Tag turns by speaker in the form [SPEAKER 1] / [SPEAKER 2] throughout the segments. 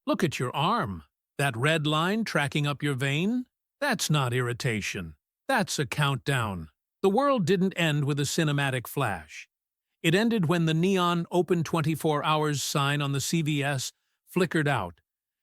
[SPEAKER 1] Look at your arm. That red line tracking up your vein? That's not irritation. That's a countdown. The world didn't end with a cinematic flash. It ended when the neon "Open 24 Hours" sign on the CVS flickered out,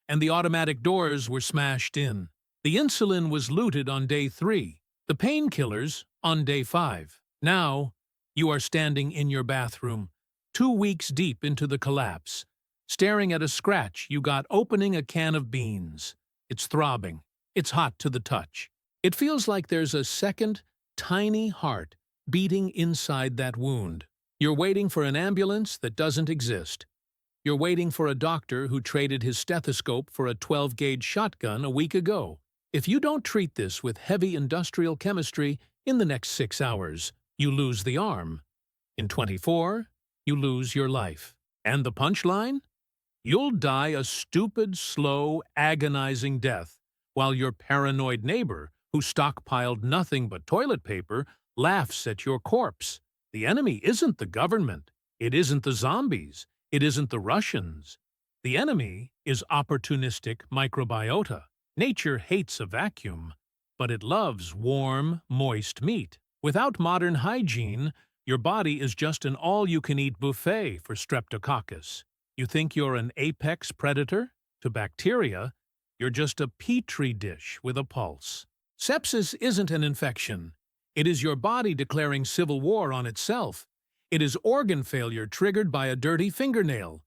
[SPEAKER 1] and the automatic doors were smashed in. The insulin was looted on day 3, the painkillers on day 5. Now, you are standing in your bathroom, 2 weeks deep into the collapse, staring at a scratch you got opening a can of beans. It's throbbing. It's hot to the touch. It feels like there's a second, tiny heart beating inside that wound. You're waiting for an ambulance that doesn't exist. You're waiting for a doctor who traded his stethoscope for a 12-gauge shotgun a week ago. If you don't treat this with heavy industrial chemistry in the next 6 hours, you lose the arm. In 24, you lose your life. And the punchline? You'll die a stupid, slow, agonizing death, while your paranoid neighbor, who stockpiled nothing but toilet paper, laughs at your corpse. The enemy isn't the government. It isn't the zombies. It isn't the Russians. The enemy is opportunistic microbiota. Nature hates a vacuum, but it loves warm, moist meat. Without modern hygiene, your body is just an all-you-can-eat buffet for streptococcus. You think you're an apex predator? To bacteria, you're just a petri dish with a pulse. Sepsis isn't an infection. It is your body declaring civil war on itself. It is organ failure triggered by a dirty fingernail.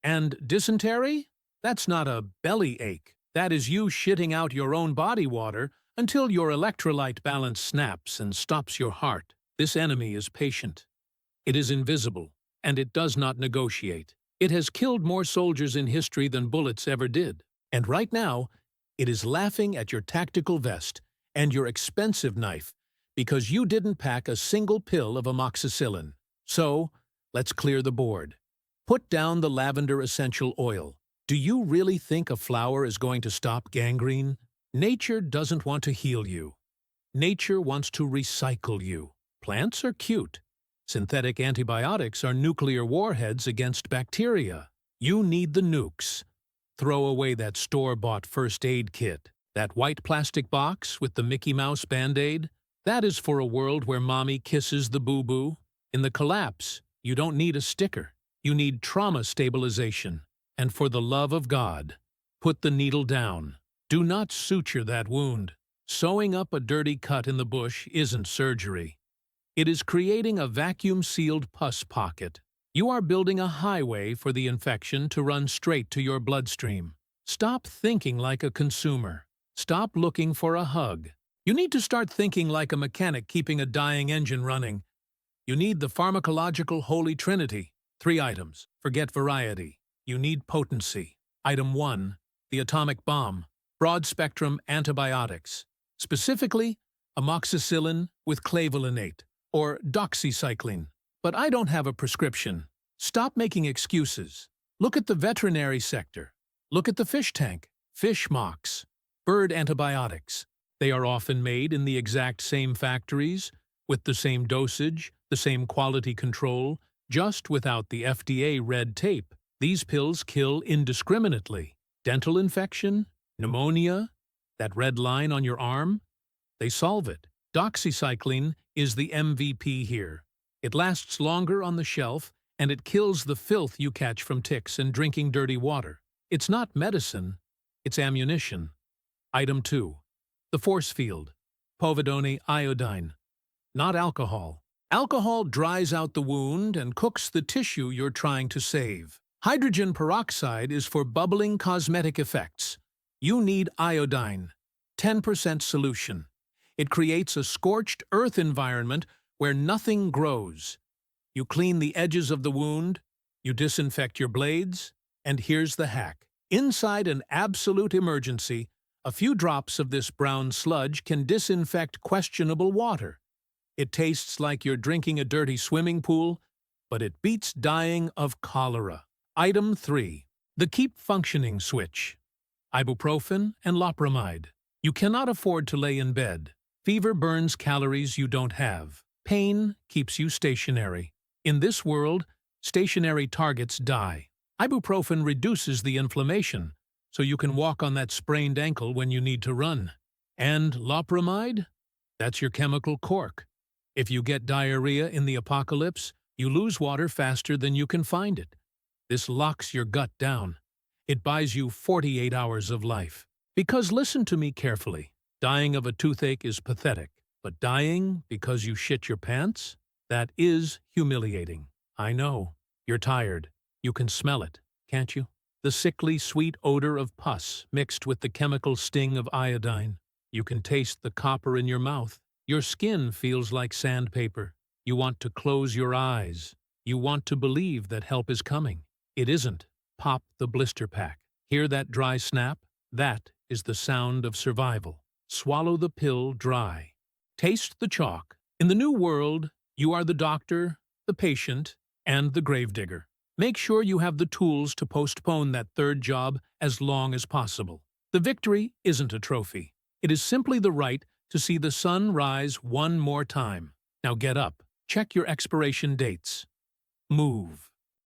[SPEAKER 1] And dysentery? That's not a belly ache. That is you shitting out your own body water until your electrolyte balance snaps and stops your heart. This enemy is patient. It is invisible, and it does not negotiate. It has killed more soldiers in history than bullets ever did. And right now, it is laughing at your tactical vest and your expensive knife because you didn't pack a single pill of amoxicillin. So, let's clear the board. Put down the lavender essential oil. Do you really think a flower is going to stop gangrene? Nature doesn't want to heal you. Nature wants to recycle you. Plants are cute. Synthetic antibiotics are nuclear warheads against bacteria. You need the nukes. Throw away that store-bought first aid kit. That white plastic box with the Mickey Mouse Band-Aid? That is for a world where mommy kisses the boo-boo. In the collapse, you don't need a sticker. You need trauma stabilization. And for the love of God, put the needle down. Do not suture that wound. Sewing up a dirty cut in the bush isn't surgery. It is creating a vacuum-sealed pus pocket. You are building a highway for the infection to run straight to your bloodstream. Stop thinking like a consumer. Stop looking for a hug. You need to start thinking like a mechanic keeping a dying engine running. You need the pharmacological holy trinity. 3 items. Forget variety. You need potency. Item 1. The atomic bomb. Broad-spectrum antibiotics. Specifically, amoxicillin with clavulanate, or doxycycline. But I don't have a prescription. Stop making excuses. Look at the veterinary sector. Look at the fish tank. Fish mox. Bird antibiotics. They are often made in the exact same factories, with the same dosage, the same quality control, just without the FDA red tape. These pills kill indiscriminately. Dental infection, pneumonia, that red line on your arm, they solve it. Doxycycline is the MVP here. It lasts longer on the shelf, and it kills the filth you catch from ticks and drinking dirty water. It's not medicine, it's ammunition. Item 2. The force field. Povidone iodine. Not alcohol. Alcohol dries out the wound and cooks the tissue you're trying to save. Hydrogen peroxide is for bubbling cosmetic effects. You need iodine. 10% solution. It creates a scorched earth environment where nothing grows. You clean the edges of the wound, you disinfect your blades, and here's the hack. Inside an absolute emergency, a few drops of this brown sludge can disinfect questionable water. It tastes like you're drinking a dirty swimming pool, but it beats dying of cholera. Item 3. The keep functioning switch. Ibuprofen and loperamide. You cannot afford to lay in bed. Fever burns calories you don't have. Pain keeps you stationary. In this world, stationary targets die. Ibuprofen reduces the inflammation, so you can walk on that sprained ankle when you need to run. And loperamide? That's your chemical cork. If you get diarrhea in the apocalypse, you lose water faster than you can find it. This locks your gut down. It buys you 48 hours of life. Because listen to me carefully. Dying of a toothache is pathetic, but dying because you shit your pants? That is humiliating. I know. You're tired. You can smell it, can't you? The sickly, sweet odor of pus mixed with the chemical sting of iodine. You can taste the copper in your mouth. Your skin feels like sandpaper. You want to close your eyes. You want to believe that help is coming. It isn't. Pop the blister pack. Hear that dry snap? That is the sound of survival. Swallow the pill dry. Taste the chalk. In the new world, you are the doctor, the patient, and the gravedigger. Make sure you have the tools to postpone that third job as long as possible. The victory isn't a trophy. It is simply the right to see the sun rise one more time. Now get up. Check your expiration dates. Move.